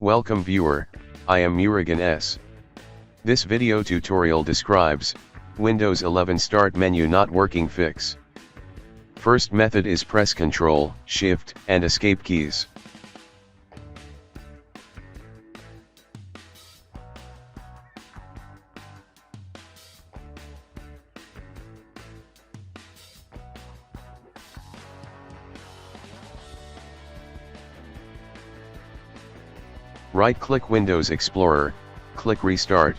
Welcome viewer, I am Murugan S. This video tutorial describes Windows 11 Start menu not working fix. First method is press Ctrl, Shift, and Escape keys. Right-click Windows Explorer, click Restart.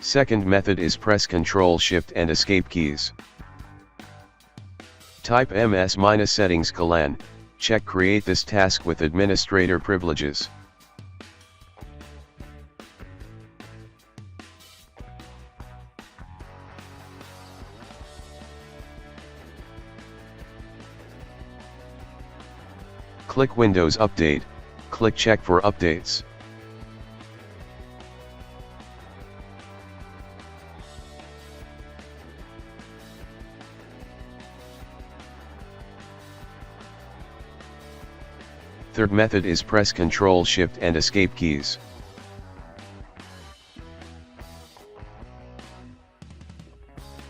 Second method is press Ctrl, Shift and Escape keys. Type ms-settings : check create this task with administrator privileges. Click Windows Update, click Check for updates. Third method is press Ctrl, Shift and Escape keys.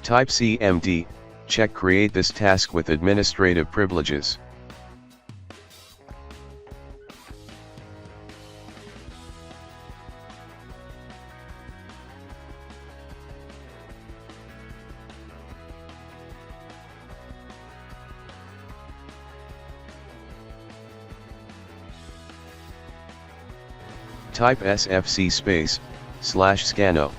Type cmd, check create this task with administrative privileges. Type sfc/scanno.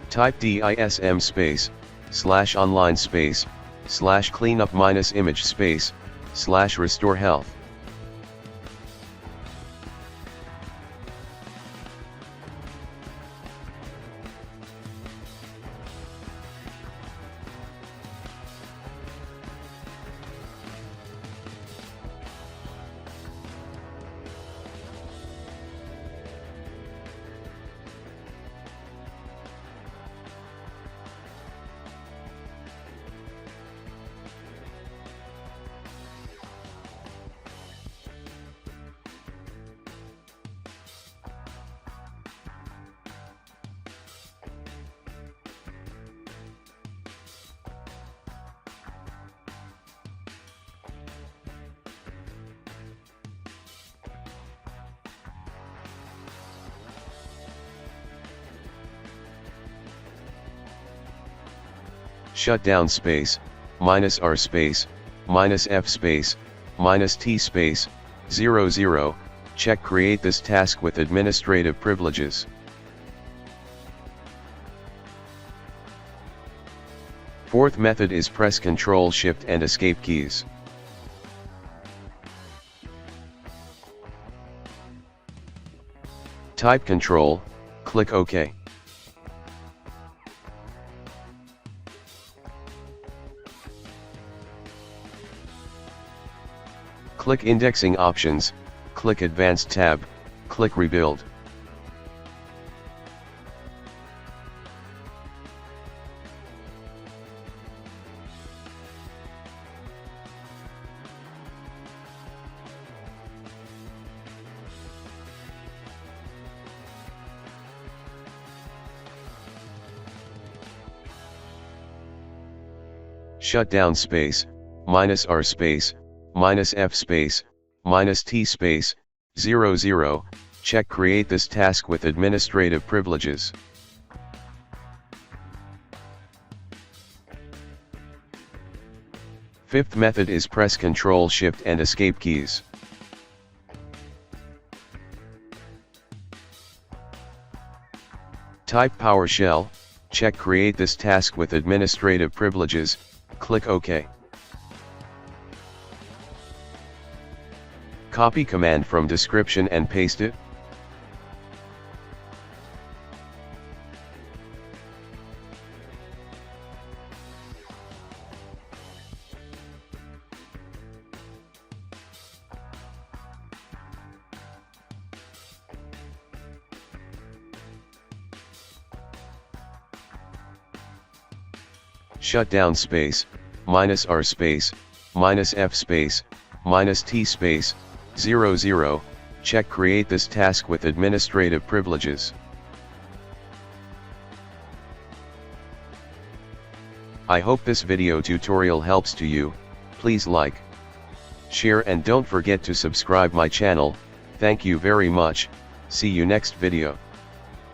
Type dism/online/cleanup-image/restore health. Shutdown space, -r space, -f space, -t space, 00, check create this task with administrative privileges. Fourth method is press Ctrl, Shift and Escape keys. Type Ctrl, click OK. Click Indexing Options, click Advanced tab, click Rebuild. Shutdown space, -r space, -f space, -t space, 00, check create this task with administrative privileges. Fifth method is press Ctrl, Shift and Escape keys. Type PowerShell, check create this task with administrative privileges, click OK. Copy command from description and paste it. shutdown space, -r space, -f space, -t space, 00, check create this task with administrative privileges. I hope this video tutorial helps to you. Please like, share and don't forget to subscribe my channel. Thank you very much. See you next video.